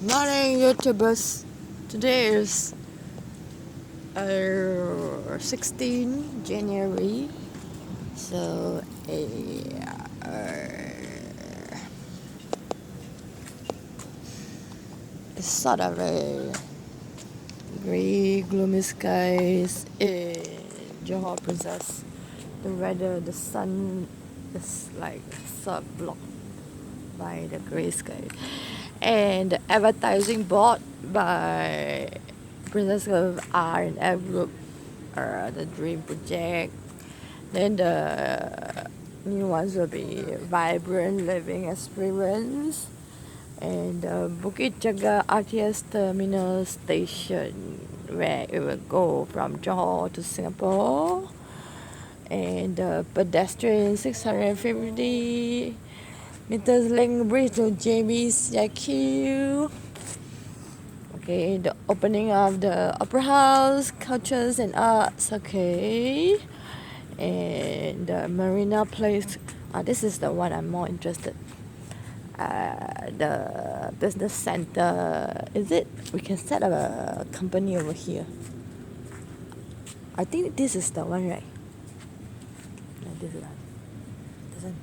Morning, YouTubers. Today is 16 January, so it's sort of a gray, gloomy skies in Johor Princess. The weather, the sun is like sort of blocked by the gray sky, and the advertising board by Princess Cove R and F Group, the Dream Project. Then the new ones will be Vibrant Living Experience and Bukit Jaga RTS Terminal Station, where it will go from Johor to Singapore, and the pedestrian 650 meters link bridge to JB's Yacht. Okay, the opening of the Opera House, Cultures and Arts. Okay, and the Marina place. This is the one I'm more interested. The business center. Is it? We can set up a company over here. I think this is the one, right? No, this is not. This one.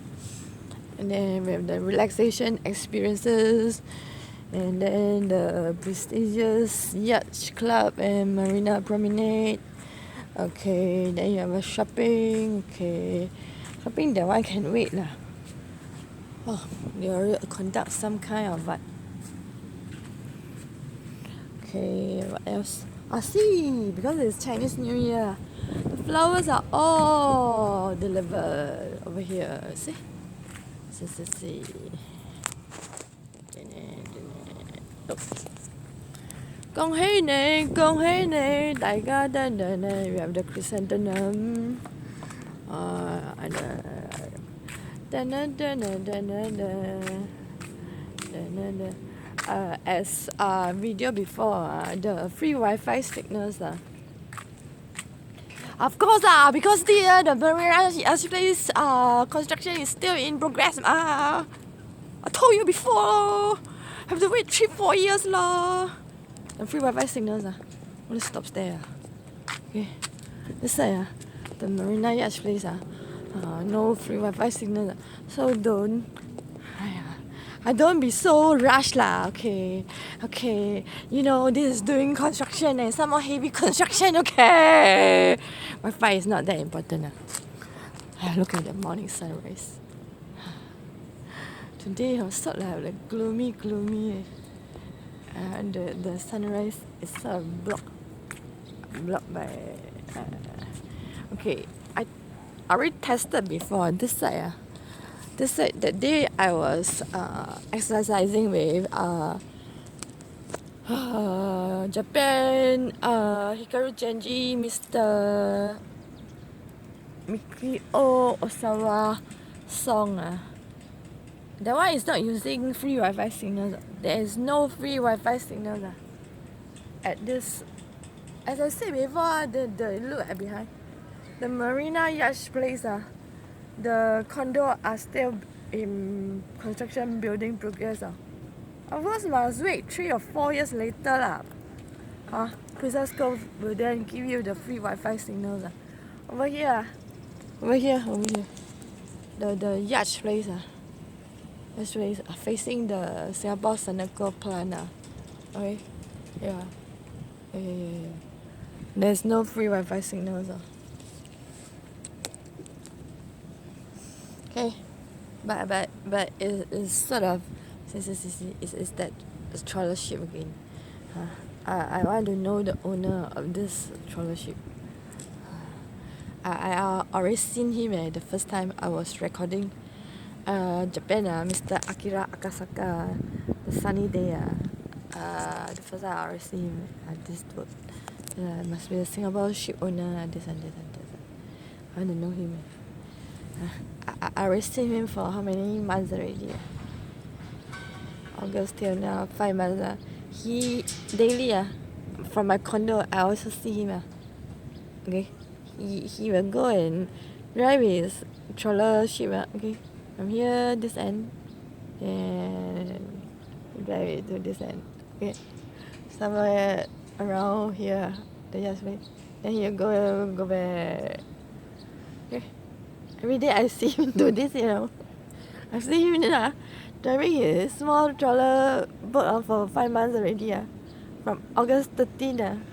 And then we have the relaxation experiences, and then the prestigious Yacht Club and Marina Promenade. Okay, then you have a shopping. Okay, shopping, that one can wait lah. Oh, they already conduct some kind of what? Okay, what else? See, because it's Chinese New Year, the flowers are all delivered over here. See? See. Oh. 恭喜你，恭喜你，大家等等呢。We have the chrysanthemum, and as video before, the free Wi-Fi signals. Of course, because the Marina place construction is still in progress. I told you before, have to wait 3-4 years lah. The free Wi-Fi signals only stops there. Okay, this side the Marina Yacht place no free Wi-Fi signal. So don't be so rushed lah. Okay, you know this is doing construction and some more heavy construction. Okay, Wi-Fi is not that important. Look at the morning sunrise. Today I'm sort of like gloomy. And the sunrise is sort of blocked by. Okay, I already tested before this side. This side, that day I was exercising with Japan Hikaru Genji, Mr. Mikio Osawa song. That one is not using free Wi-Fi signals. There is no free Wi-Fi signals at this. As I said before, the look at behind the Marina Yacht place. The condo are still in construction building progress. Of course, must wait 3 or 4 years later lah. Princess Cove will then give you the free Wi-Fi signals. Over here. The yacht place. This place facing the Singapore Senegal plant. Okay, yeah. There's no free Wi-Fi signals. Okay, but it's sort of it's that trawler ship again. I want to know the owner of this trawler ship. I already seen him the first time I was recording Japan, Mr. Akira Akasaka, the sunny day. The first time I already see him at this boat. Must be a Singapore ship owner. This and this. I want to know him. I already seen him for how many months already? August till now, 5 months. He daily from my condo I also see him. Okay, he will go and drive his trawler ship. Okay, from here this end, and drive it to this end. Okay. Somewhere around here, the Yacht place. Then he'll go back. Okay. Every day I see him do this, I see him driving his small trawler boat for 5 months already. From August 13.